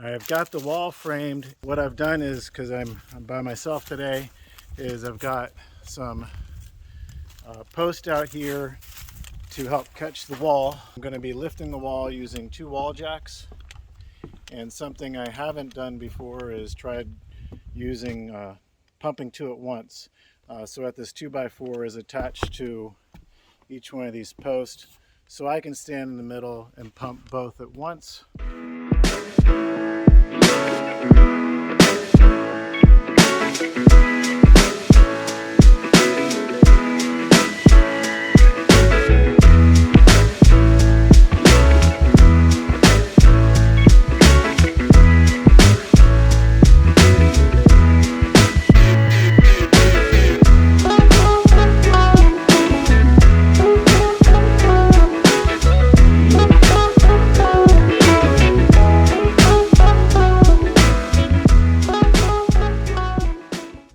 I've got the wall framed. What I've done is, because I'm by myself today, is I've got some post out here to help catch the wall. I'm going to be lifting the wall using 2 wall jacks, and something I haven't done before is tried using pumping 2 at once. So that this 2x4 is attached to each one of these posts, so I can stand in the middle and pump both at once.